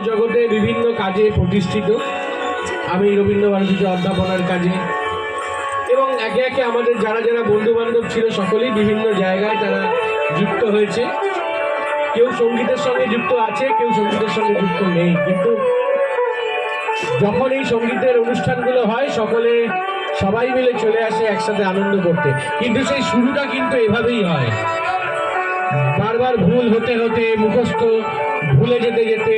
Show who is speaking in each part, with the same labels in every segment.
Speaker 1: জগতে বিভিন্ন কাজে প্রতিষ্ঠিত। আমি রবীন্দ্রভারতীতে অধ্যাপনার কাজে, এবং একে একে আমাদের যারা যারা বন্ধু বান্ধব ছিল সকলেই বিভিন্ন জায়গায় তারা যুক্ত হয়েছে। কেউ সঙ্গীতের সঙ্গে যুক্ত আছে, কেউ সঙ্গীতের সঙ্গে যুক্ত নেই, কিন্তু যখন এই সঙ্গীতের অনুষ্ঠানগুলো হয় সবাই মিলে চলে আসে একসাথে আনন্দ করতে। কিন্তু সেই শুরুটা কিন্তু এভাবেই হয়, বারবার ভুল হতে হতে, মুখস্থ ভুলে যেতে যেতে,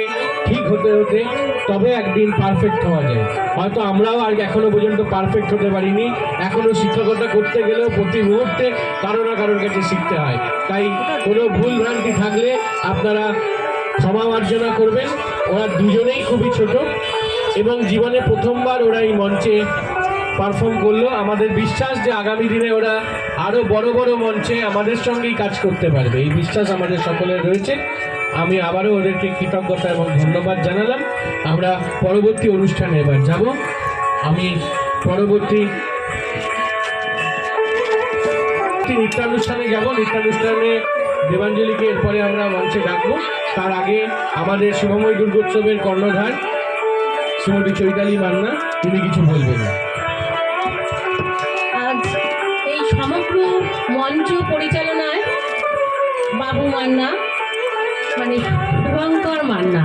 Speaker 1: ঠিক হতে হতে তবে একদিন পারফেক্ট হওয়া যায়। হয়তো আমরাও আর এখনো পর্যন্ত পারফেক্ট হতে পারিনি, এখনো শিক্ষকতা করতে গেলেও প্রতি মুহূর্তে কারো না কারোর কাছে শিখতে হয়। তাই কোনো ভুল ভ্রান্তি থাকলে আপনারা ক্ষমা মার্জনা করবেন। ওরা দুজনেই খুবই ছোট এবং জীবনে প্রথমবার ওরা এই মঞ্চে পারফর্ম করলো। আমাদের বিশ্বাস যে আগামী দিনে ওরা আরও বড় বড় মঞ্চে আমাদের সঙ্গেই কাজ করতে পারবে, এই বিশ্বাস আমাদের সকলের রয়েছে। আমি আবারও ওদেরকে কৃতজ্ঞতা এবং ধন্যবাদ জানালাম। আমরা পরবর্তী অনুষ্ঠানে এবার যাব। আমি পরবর্তী নৃত্যানুষ্ঠানে যাব। নৃত্যানুষ্ঠানে দেবাঞ্জলিকে এরপরে আমরা মঞ্চে ডাকবো। তার আগে আমাদের শুভময় দুর্গোৎসবের কর্ণধার শ্রীমতী চৈতালি মান্না, তিনি কিছু বলবেন।
Speaker 2: এই সমগ্র মঞ্চ পরিচালনায় বাবু মান্না, মানে শুভঙ্কর মান্না,